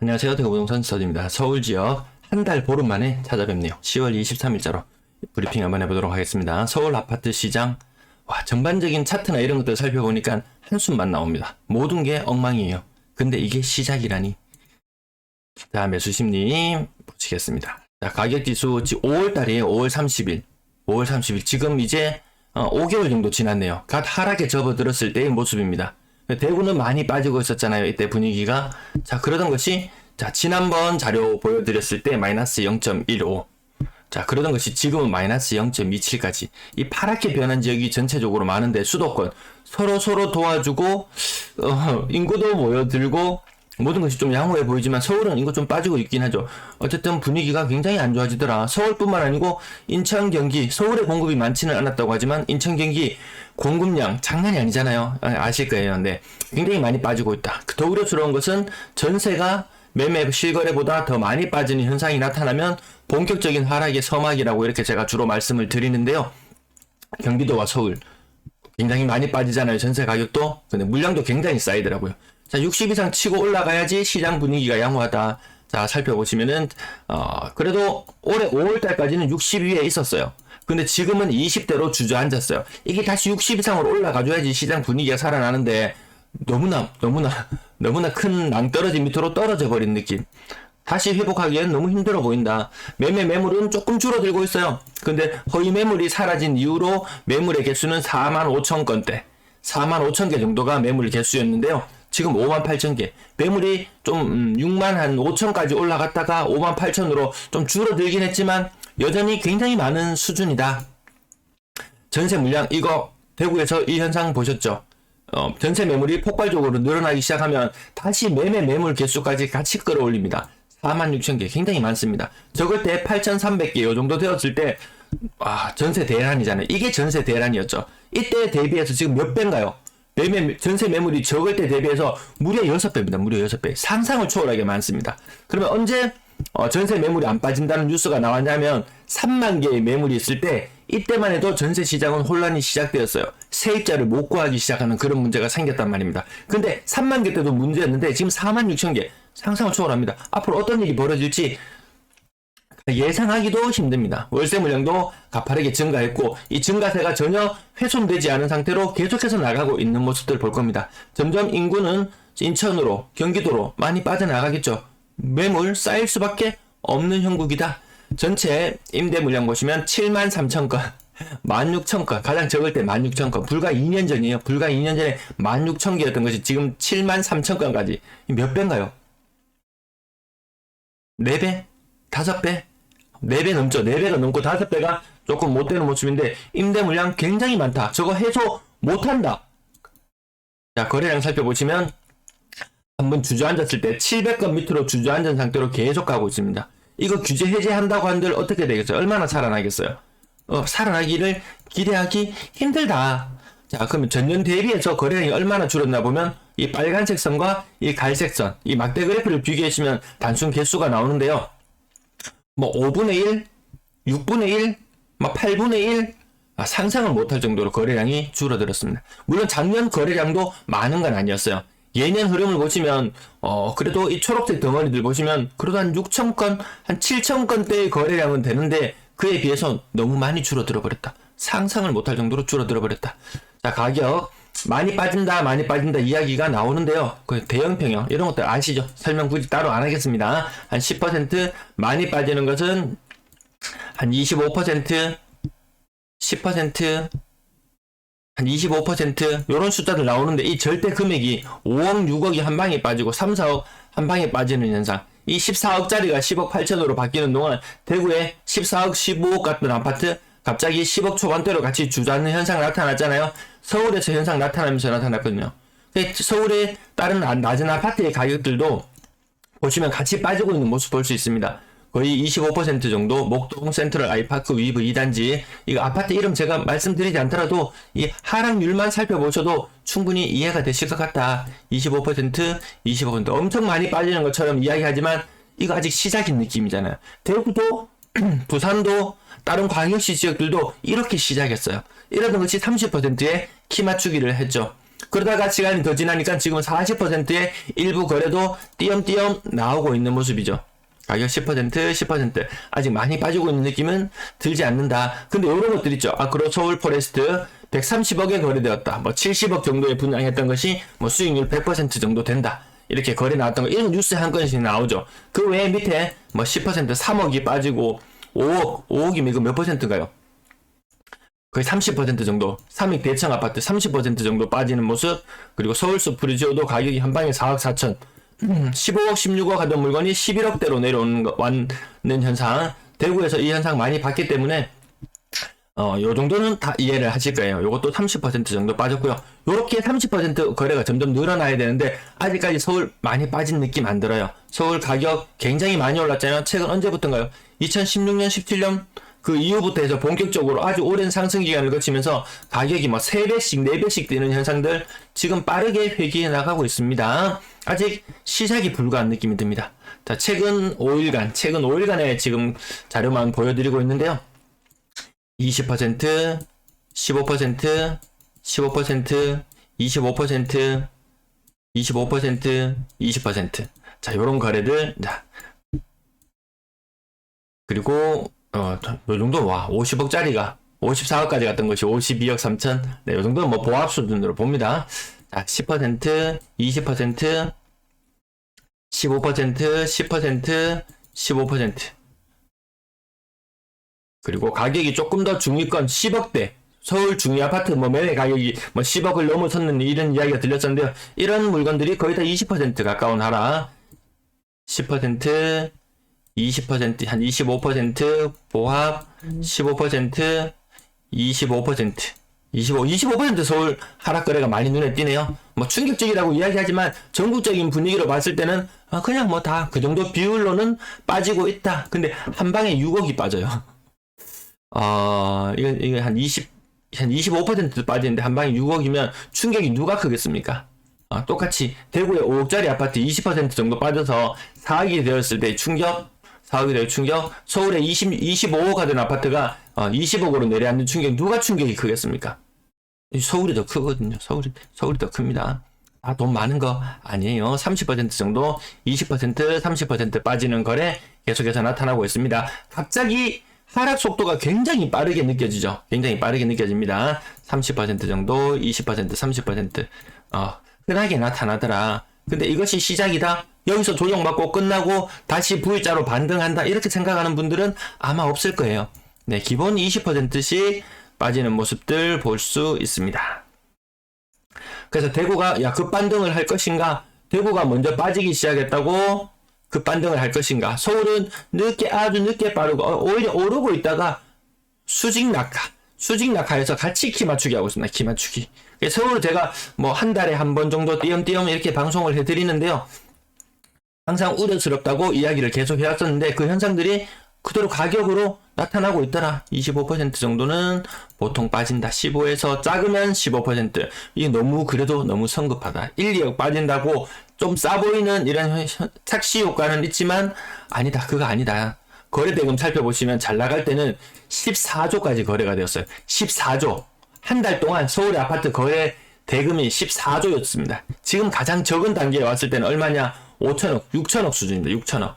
안녕하세요. 대구부동산 서디입니다. 서울 지역 한 달 보름 만에 찾아뵙네요. 10월 23일자로 브리핑 한번 해보도록 하겠습니다. 서울 아파트 시장, 전반적인 차트나 이런 것들 살펴보니까 한숨만 나옵니다. 모든 게 엉망이에요. 근데 이게 시작이라니. 자, 매수 심리 보시겠습니다. 자, 가격 지수 5월달이에요. 5월 30일. 5월 30일. 지금 이제 5개월 정도 지났네요. 갓 하락에 접어들었을 때의 모습입니다. 대구는 많이 빠지고 있었잖아요. 이때 분위기가. 자, 그러던 것이, 자, 지난번 자료 보여드렸을 때 마이너스 0.15. 자, 그러던 것이 지금은 마이너스 0.27까지. 이 파랗게 변한 지역이 전체적으로 많은데 수도권 서로 도와주고, 인구도 모여들고, 모든 것이 좀 양호해 보이지만 서울은 인구 좀 빠지고 있긴 하죠. 어쨌든 분위기가 굉장히 안 좋아지더라. 서울뿐만 아니고 인천, 경기, 서울에 공급이 많지는 않았다고 하지만 인천, 경기 공급량 장난이 아니잖아요. 아실 거예요. 네, 굉장히 많이 빠지고 있다. 더 우려스러운 것은 전세가 매매 실거래보다 더 많이 빠지는 현상이 나타나면 본격적인 하락의 서막이라고 이렇게 제가 주로 말씀을 드리는데요. 경기도와 서울 굉장히 많이 빠지잖아요. 전세 가격도. 근데 물량도 굉장히 쌓이더라고요. 자, 60 이상 치고 올라가야지 시장 분위기가 양호하다. 자, 살펴보시면은, 그래도 올해 5월달까지는 60 위에 있었어요. 근데 지금은 20대로 주저앉았어요. 이게 다시 60 이상으로 올라가줘야지 시장 분위기가 살아나는데, 너무나 큰 낭떠러지 밑으로 떨어져 버린 느낌. 다시 회복하기엔 너무 힘들어 보인다. 매물은 조금 줄어들고 있어요. 근데 허위 매물이 사라진 이후로 매물의 개수는 45,000건대. 45,000개 정도가 매물 개수였는데요. 지금 58,000개. 매물이 좀 6만 5천까지 올라갔다가 58,000으로 좀 줄어들긴 했지만 여전히 굉장히 많은 수준이다. 전세 물량, 이거 대구에서 이 현상 보셨죠? 전세 매물이 폭발적으로 늘어나기 시작하면 다시 매물 개수까지 같이 끌어올립니다. 46,000개. 굉장히 많습니다. 적을 때 8,300개 요 정도 되었을 때 전세 대란이잖아요. 이게 전세 대란이었죠. 이때 대비해서 지금 몇 배인가요? 전세 매물이 적을 때 대비해서 무려 6배입니다. 무려 6배. 상상을 초월하게 많습니다. 그러면 언제 전세 매물이 안 빠진다는 뉴스가 나왔냐면 3만 개의 매물이 있을 때 이때만 해도 전세 시장은 혼란이 시작되었어요. 세입자를 못 구하기 시작하는 그런 문제가 생겼단 말입니다. 근데 3만 개 때도 문제였는데 지금 46,000개. 상상을 초월합니다. 앞으로 어떤 일이 벌어질지 예상하기도 힘듭니다. 월세 물량도 가파르게 증가했고 이 증가세가 전혀 훼손되지 않은 상태로 계속해서 나가고 있는 모습들 볼 겁니다. 점점 인구는 인천으로, 경기도로 많이 빠져나가겠죠. 매물 쌓일 수밖에 없는 형국이다. 전체 임대 물량 보시면 73,000건, 16,000건, 가장 적을 때 16,000건, 불과 2년 전이에요. 불과 2년 전에 16,000개였던 것이 지금 73,000건까지. 몇 배인가요? 4배? 5배? 4배 넘죠. 4배가 넘고 5배가 조금 못 되는 모습인데 임대 물량 굉장히 많다. 저거 해소 못한다. 자, 거래량 살펴보시면 한번 주저앉았을 때 700건 밑으로 주저앉은 상태로 계속 가고 있습니다. 이거 규제 해제한다고 한들 어떻게 되겠어요? 얼마나 살아나겠어요? 살아나기를 기대하기 힘들다. 자, 그러면 전년 대비해서 거래량이 얼마나 줄었나 보면 이 빨간색 선과 이 갈색 선, 이 막대 그래프를 비교해주시면 단순 개수가 나오는데요. 5분의 1, 6분의 1, 8분의 1, 상상을 못할 정도로 거래량이 줄어들었습니다. 물론 작년 거래량도 많은 건 아니었어요. 예년 흐름을 보시면, 그래도 이 초록색 덩어리들 보시면, 그래도 한 6,000건, 한 7,000건대의 거래량은 되는데, 그에 비해서 너무 많이 줄어들어 버렸다. 상상을 못할 정도로 줄어들어 버렸다. 자, 가격. 많이 빠진다 이야기가 나오는데요. 그 대형평형 이런 것들 아시죠? 설명 굳이 따로 안 하겠습니다. 한 10% 많이 빠지는 것은 한 25%, 10%, 한 25% 요런 숫자들 나오는데 이 절대 금액이 5억, 6억이 한 방에 빠지고 3, 4억 한 방에 빠지는 현상. 이 14억짜리가 10억 8천으로 바뀌는 동안 대구에 14억, 15억 같은 아파트 갑자기 10억 초반대로 같이 주저앉는 현상 나타났잖아요. 서울에서 현상 나타나면서 나타났거든요. 서울의 다른 낮은 아파트의 가격들도 보시면 같이 빠지고 있는 모습 볼 수 있습니다. 거의 25% 정도 목동 센트럴 아이파크 위브 2단지 이거 아파트 이름 제가 말씀드리지 않더라도 이 하락률만 살펴보셔도 충분히 이해가 되실 것 같다. 25% 엄청 많이 빠지는 것처럼 이야기하지만 이거 아직 시작인 느낌이잖아요. 대구도 부산도 다른 광역시 지역들도 이렇게 시작했어요. 이러던 것이 30%의 키 맞추기를 했죠. 그러다가 시간이 더 지나니까 지금 40%의 일부 거래도 띄엄띄엄 나오고 있는 모습이죠. 가격 10%, 10% 아직 많이 빠지고 있는 느낌은 들지 않는다. 근데 이런 것들 있죠. 그리고 서울 포레스트 130억에 거래되었다. 뭐 70억 정도에 분양했던 것이 뭐 수익률 100% 정도 된다. 이렇게 거래 나왔던 거, 이런 뉴스에 한 건씩 나오죠. 그 외에 밑에 뭐 10% 3억이 빠지고 5억이면 이거 몇 퍼센트인가요? 거의 30% 정도, 삼익 대청 아파트 30% 정도 빠지는 모습. 그리고 서울숲 프리지오도 가격이 한 방에 4억 4천, 15억 16억 하던 물건이 11억대로 내려오는 왔는 현상. 대구에서 이 현상 많이 봤기 때문에 요 정도는 다 이해를 하실 거예요. 요것도 30% 정도 빠졌고요. 요렇게 30% 거래가 점점 늘어나야 되는데 아직까지 서울 많이 빠진 느낌 안 들어요. 서울 가격 굉장히 많이 올랐잖아요. 최근 언제부터인가요? 2016년 17년 그 이후부터 해서 본격적으로 아주 오랜 상승 기간을 거치면서 가격이 뭐 3배씩 4배씩 뛰는 현상들 지금 빠르게 회귀해 나가고 있습니다. 아직 시작이 불과한 느낌이 듭니다. 자, 최근 5일간의 지금 자료만 보여드리고 있는데요. 20%, 15%, 15%, 25%, 25%, 20%. 자, 요런 거래들. 자. 그리고 요 정도 50억짜리가 54억까지 갔던 것이 52억 3천. 네, 요 정도는 뭐 보합 수준으로 봅니다. 자, 10%, 20%, 15%, 10%, 15%. 그리고 가격이 조금 더 중위권 10억대 서울 중위 아파트 뭐 매매 가격이 뭐 10억을 넘어섰는 이런 이야기가 들렸었는데요. 이런 물건들이 거의 다 20% 가까운 하락. 10%, 20%, 한 25%, 보합, 15%, 25%, 25% 서울 하락 거래가 많이 눈에 띄네요. 뭐 충격적이라고 이야기하지만 전국적인 분위기로 봤을 때는 그냥 뭐 다 그 정도 비율로는 빠지고 있다. 근데 한 방에 6억이 빠져요. 이거 한 25% 빠지는데 한 방에 6억이면 충격이 누가 크겠습니까? 똑같이 대구의 5억짜리 아파트 20% 정도 빠져서 4억이 되었을 때 충격, 4억이 되어 충격, 서울에 25억 하던 아파트가 20억으로 내려앉는 충격, 누가 충격이 크겠습니까? 서울이 더 크거든요. 서울이 더 큽니다. 돈 많은 거 아니에요. 30% 정도, 20%, 30% 빠지는 거래 계속해서 나타나고 있습니다. 갑자기 하락 속도가 굉장히 빠르게 느껴지죠. 굉장히 빠르게 느껴집니다. 30% 정도, 20%, 30%. 흔하게 나타나더라. 근데 이것이 시작이다. 여기서 조정받고 끝나고 다시 V자로 반등한다. 이렇게 생각하는 분들은 아마 없을 거예요. 네, 기본 20%씩 빠지는 모습들 볼 수 있습니다. 그래서 대구가 급반등을 할 것인가? 대구가 먼저 빠지기 시작했다고 급반등을 할 것인가? 서울은 아주 늦게 빠르고 오히려 오르고 있다가 수직 낙하해서 같이 키 맞추기 하고 있습니다. 키 맞추기. 서울은 제가 뭐 한 달에 한 번 정도 띄엄띄엄 이렇게 방송을 해드리는데요. 항상 우려스럽다고 이야기를 계속 해왔었는데 그 현상들이 그대로 가격으로 나타나고 있더라. 25% 정도는 보통 빠진다. 15에서 작으면 15%. 이게 그래도 너무 성급하다. 1, 2억 빠진다고 좀 싸 보이는 이런 착시 효과는 있지만 아니다. 그거 아니다. 거래대금 살펴보시면 잘 나갈 때는 14조까지 거래가 되었어요. 14조. 한 달 동안 서울의 아파트 거래 대금이 14조였습니다. 지금 가장 적은 단계에 왔을 때는 얼마냐? 5천억, 6천억 수준입니다. 6천억.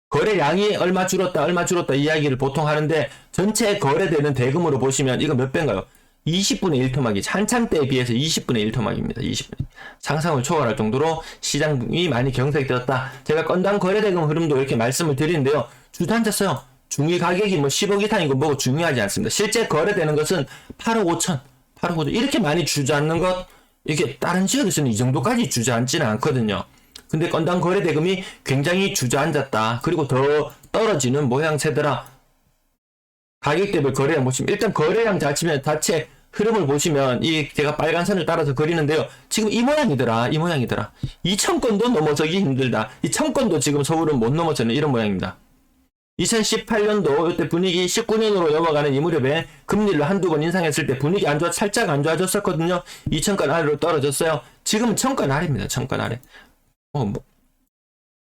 거래량이 얼마 줄었다 이야기를 보통 하는데 전체 거래되는 대금으로 보시면 이거 몇 배인가요? 20분의 1 토막이 한참 때에 비해서 20분의 1 토막입니다. 20분의 상상을 초월할 정도로 시장이 많이 경색되었다. 제가 건당 거래대금 흐름도 이렇게 말씀을 드리는데요. 주도 앉았어요. 중위 가격이 뭐 10억 이상이고 뭐고 중요하지 않습니다. 실제 거래되는 것은 8억 5천, 8억 5천 이렇게 많이 주저앉는 것 이게 다른 지역에서는 이 정도까지 주저앉지는 않거든요. 근데 건당 거래대금이 굉장히 주저앉았다. 그리고 더 떨어지는 모양새더라. 가격대별 거래량 보시면 일단 거래량 자체 흐름을 보시면 제가 빨간 선을 따라서 그리는데요. 지금 이 모양이더라. 2,000건도 넘어서기 힘들다. 이 1,000건도 지금 서울은 못 넘어서는 이런 모양입니다. 2018년도 이때 분위기 19년으로 넘어가는 이 무렵에 금리를 한두 번 인상했을 때 분위기 살짝 안 좋아졌었거든요. 2,000건 아래로 떨어졌어요. 지금은 1,000건 아래입니다. 1,000건 아래.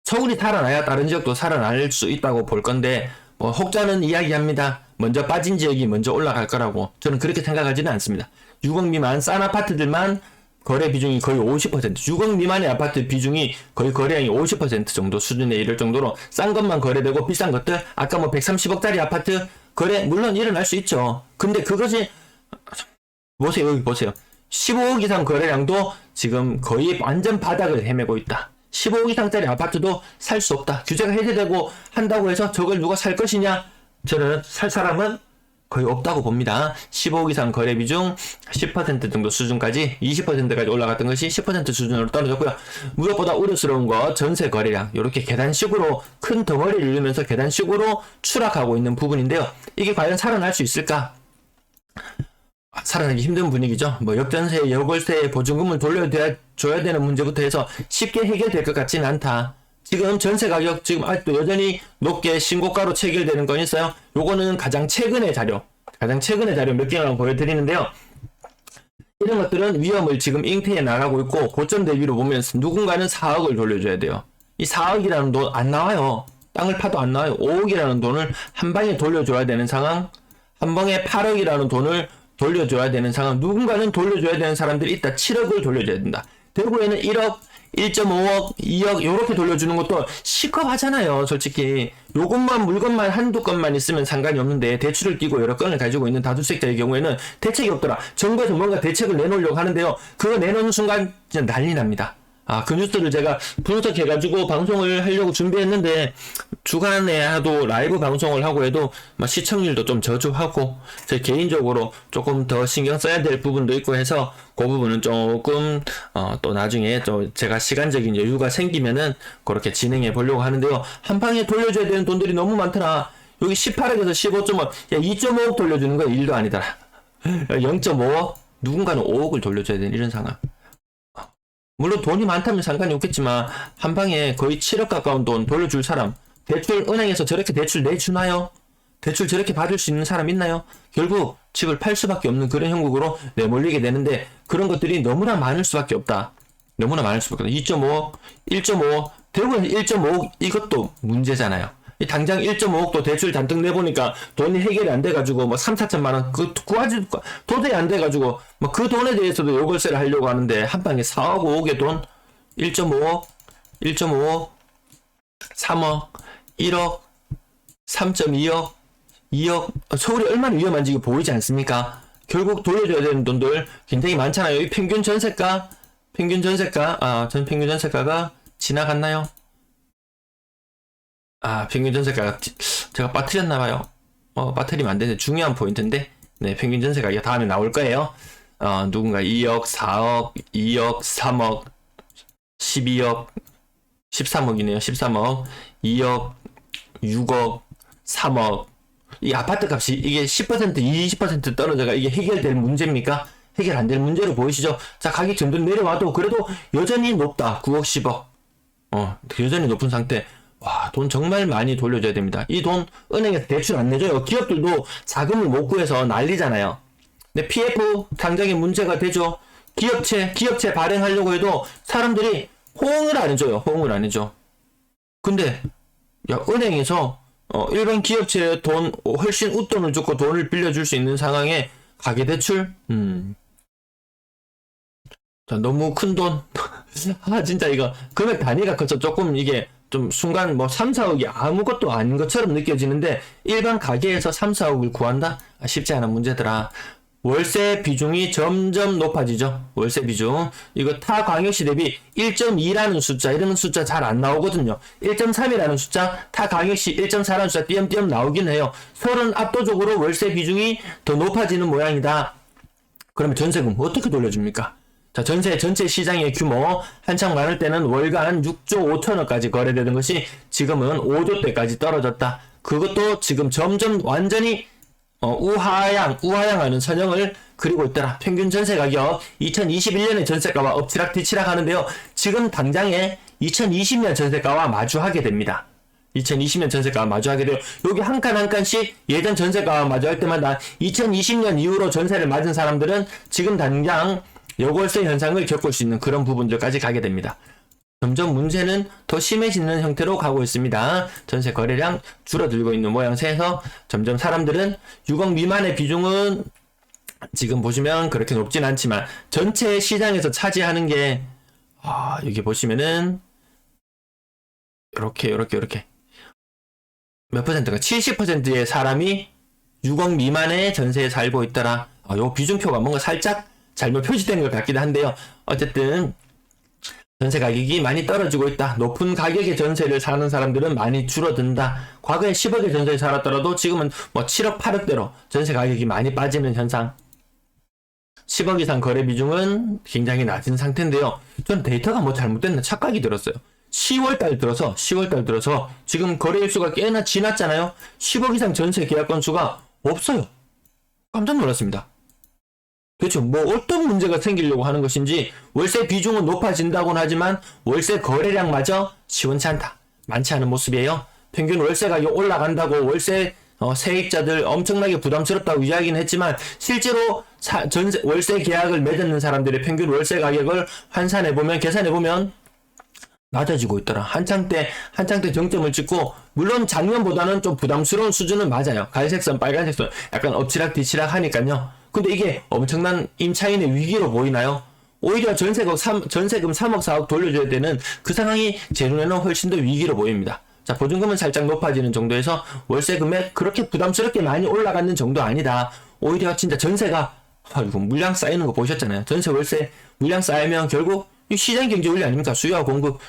서울이 살아나야 다른 지역도 살아날 수 있다고 볼 건데 혹자는 이야기합니다. 먼저 빠진 지역이 먼저 올라갈 거라고. 저는 그렇게 생각하지는 않습니다. 6억 미만 싼 아파트들만 거래 비중이 거의 50%, 6억 미만의 아파트 비중이 거의 거래량이 50% 정도 수준에 이를 정도로 싼 것만 거래되고 비싼 것들, 아까 뭐 130억짜리 아파트 거래 물론 일어날 수 있죠. 근데 그것이 보세요, 여기 보세요. 15억 이상 거래량도 지금 거의 완전 바닥을 헤매고 있다. 15억 이상짜리 아파트도 살 수 없다. 규제가 해제되고 한다고 해서 저걸 누가 살 것이냐? 저는 살 사람은 거의 없다고 봅니다. 15억 이상 거래 비중 10% 정도 수준까지 20%까지 올라갔던 것이 10% 수준으로 떨어졌고요. 무엇보다 우려스러운 거 전세 거래량 이렇게 계단식으로 큰 덩어리를 이루면서 계단식으로 추락하고 있는 부분인데요. 이게 과연 살아날 수 있을까? 살아나기 힘든 분위기죠. 뭐 역전세, 여골세, 보증금을 돌려줘야 되는 문제부터 해서 쉽게 해결될 것 같지는 않다. 지금 전세 가격 지금 아직도 여전히 높게 신고가로 체결되는 건 있어요. 요거는 가장 최근의 자료 몇 개만 보여드리는데요. 이런 것들은 위험을 지금 잉태해 나가고 있고 고점 대비로 보면 누군가는 4억을 돌려줘야 돼요. 이 4억이라는 돈 안 나와요. 땅을 파도 안 나와요. 5억이라는 돈을 한 방에 돌려줘야 되는 상황, 한 방에 8억이라는 돈을 돌려줘야 되는 상황, 누군가는 돌려줘야 되는 사람들이 있다. 7억을 돌려줘야 된다. 대구에는 1억, 1.5억, 2억 요렇게 돌려주는 것도 시급하잖아요. 솔직히 요것만 물건만 한두 건만 있으면 상관이 없는데 대출을 끼고 여러 건을 가지고 있는 다주택자의 경우에는 대책이 없더라. 정부에서 뭔가 대책을 내놓으려고 하는데요. 그거 내놓는 순간 진짜 난리 납니다. 그 뉴스를 제가 분석해가지고 방송을 하려고 준비했는데 주간에 하도 라이브 방송을 하고 해도 시청률도 좀 저조하고 제 개인적으로 조금 더 신경 써야 될 부분도 있고 해서 그 부분은 조금 또 나중에 또 제가 시간적인 여유가 생기면은 그렇게 진행해 보려고 하는데요. 한 방에 돌려줘야 되는 돈들이 너무 많더라. 여기 18억에서 15.5억, 야 2.5억 돌려주는 거 일도 아니더라. 0.5억, 누군가는 5억을 돌려줘야 되는 이런 상황. 물론 돈이 많다면 상관이 없겠지만 한 방에 거의 7억 가까운 돈 돌려줄 사람, 대출 은행에서 저렇게 대출 내주나요? 대출 저렇게 받을 수 있는 사람 있나요? 결국 집을 팔 수밖에 없는 그런 형국으로 내몰리게 되는데 그런 것들이 너무나 많을 수밖에 없다. 너무나 많을 수밖에 없다. 2.5억, 1.5억, 대구에서 1.5억 이것도 문제잖아요. 당장 1.5억도 대출 잔뜩 내보니까 돈이 해결이 안 돼가지고 3, 4천만 원 구하지 도저히 안 돼가지고 그 돈에 대해서도 요걸세를 하려고 하는데 한 방에 4억 5억의 돈 1.5억 3억 1억 3.2억 2억 서울이 얼마나 위험한지 이거 보이지 않습니까? 결국 돌려줘야 되는 돈들 굉장히 많잖아요. 이 평균 전세가 평균 전세가가 지나갔나요? 평균 전세가가 제가 빠뜨렸나봐요. 빠뜨리면 안 되는데 중요한 포인트인데, 네, 평균 전세가가 다음에 나올 거예요. 누군가 2억, 4억, 2억, 3억, 12억, 13억이네요. 13억, 2억, 6억, 3억. 이 아파트 값이 이게 10%, 20% 떨어져가 이게 해결될 문제입니까? 해결 안 될 문제로 보이시죠? 자, 가격 점점 내려와도 그래도 여전히 높다. 9억, 10억. 여전히 높은 상태. 와, 돈 정말 많이 돌려줘야 됩니다. 이 돈 은행에서 대출 안 내줘요. 기업들도 자금을 못 구해서 난리잖아요. 근데 PF 당장에 문제가 되죠. 기업체 발행하려고 해도 사람들이 호응을 안 해줘요. 호응을 안 해줘. 근데 야, 은행에서 일반 기업체에 돈 훨씬 웃돈을 주고 돈을 빌려줄 수 있는 상황에 가계대출? 자, 너무 큰 돈. 진짜 이거 금액 단위가 커서 조금 이게 좀 순간 3, 4억이 아무것도 아닌 것처럼 느껴지는데 일반 가게에서 3, 4억을 구한다? 쉽지 않은 문제더라. 월세 비중이 점점 높아지죠. 월세 비중. 이거 타 광역시 대비 1.2라는 숫자, 이런 숫자 잘 안 나오거든요. 1.3이라는 숫자, 타 광역시 1.4라는 숫자 띄엄띄엄 나오긴 해요. 서울은 압도적으로 월세 비중이 더 높아지는 모양이다. 그러면 전세금 어떻게 돌려줍니까? 자, 전체 시장의 규모 한창 많을 때는 월간 6조 5천억까지 거래되던 것이 지금은 5조대까지 떨어졌다. 그것도 지금 점점 완전히 우하향하는 선형을 그리고 있더라. 평균 전세 가격 2021년의 전세가와 엎치락뒤치락 하는데요. 지금 당장에 2020년 전세가와 마주하게 됩니다. 2020년 전세가와 마주하게 돼요. 여기 한 칸 한 칸씩 예전 전세가와 마주할 때마다 2020년 이후로 전세를 맞은 사람들은 지금 당장 여골세 현상을 겪을 수 있는 그런 부분들까지 가게 됩니다. 점점 문제는 더 심해지는 형태로 가고 있습니다. 전세 거래량 줄어들고 있는 모양새에서 점점 사람들은 6억 미만의 비중은 지금 보시면 그렇게 높진 않지만 전체 시장에서 차지하는 게 여기 보시면은 이렇게 몇 퍼센트가 70%의 사람이 6억 미만의 전세에 살고 있더라. 요 비중표가 뭔가 살짝 잘못 표시된 것 같기도 한데요. 어쨌든 전세 가격이 많이 떨어지고 있다. 높은 가격의 전세를 사는 사람들은 많이 줄어든다. 과거에 10억의 전세에 살았더라도 지금은 뭐 7억, 8억대로 전세 가격이 많이 빠지는 현상. 10억 이상 거래 비중은 굉장히 낮은 상태인데요. 전 데이터가 뭐 잘못됐나 착각이 들었어요. 10월달 들어서 지금 거래 일수가 꽤나 지났잖아요. 10억 이상 전세 계약 건수가 없어요. 깜짝 놀랐습니다. 그렇죠. 뭐 어떤 문제가 생기려고 하는 것인지 월세 비중은 높아진다고는 하지만 월세 거래량마저 시원치 않다. 많지 않은 모습이에요. 평균 월세 가격 올라간다고 월세 세입자들 엄청나게 부담스럽다고 이야기는 했지만 실제로 월세 계약을 맺는 사람들의 평균 월세 가격을 환산해보면 계산해보면 낮아지고 있더라. 한창 때 정점을 찍고 물론 작년보다는 좀 부담스러운 수준은 맞아요. 갈색선 빨간색선 약간 엎치락 뒤치락 하니까요. 근데 이게 엄청난 임차인의 위기로 보이나요? 오히려 전세금 3억 4억 돌려줘야 되는 그 상황이 제 눈에는 훨씬 더 위기로 보입니다. 자, 보증금은 살짝 높아지는 정도에서 월세 금액 그렇게 부담스럽게 많이 올라가는 정도 아니다. 오히려 진짜 전세가 이거 물량 쌓이는 거 보셨잖아요. 전세 월세 물량 쌓이면 결국 이 시장 경제 원리 아닙니까? 수요와 공급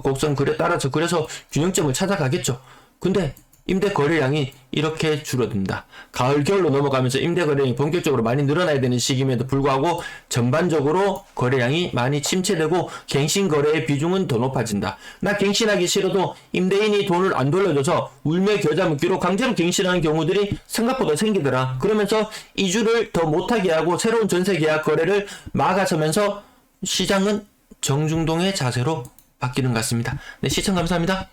곡선 글에 따라서 그래서 균형점을 찾아가겠죠. 근데 임대 거래량이 이렇게 줄어든다. 가을 겨울로 넘어가면서 임대 거래량이 본격적으로 많이 늘어나야 되는 시기임에도 불구하고 전반적으로 거래량이 많이 침체되고 갱신 거래의 비중은 더 높아진다. 나 갱신하기 싫어도 임대인이 돈을 안 돌려줘서 울며 겨자 먹기로 강제로 갱신하는 경우들이 생각보다 생기더라. 그러면서 이주를 더 못하게 하고 새로운 전세 계약 거래를 막아서면서 시장은 정중동의 자세로 바뀌는 것 같습니다. 네, 시청 감사합니다.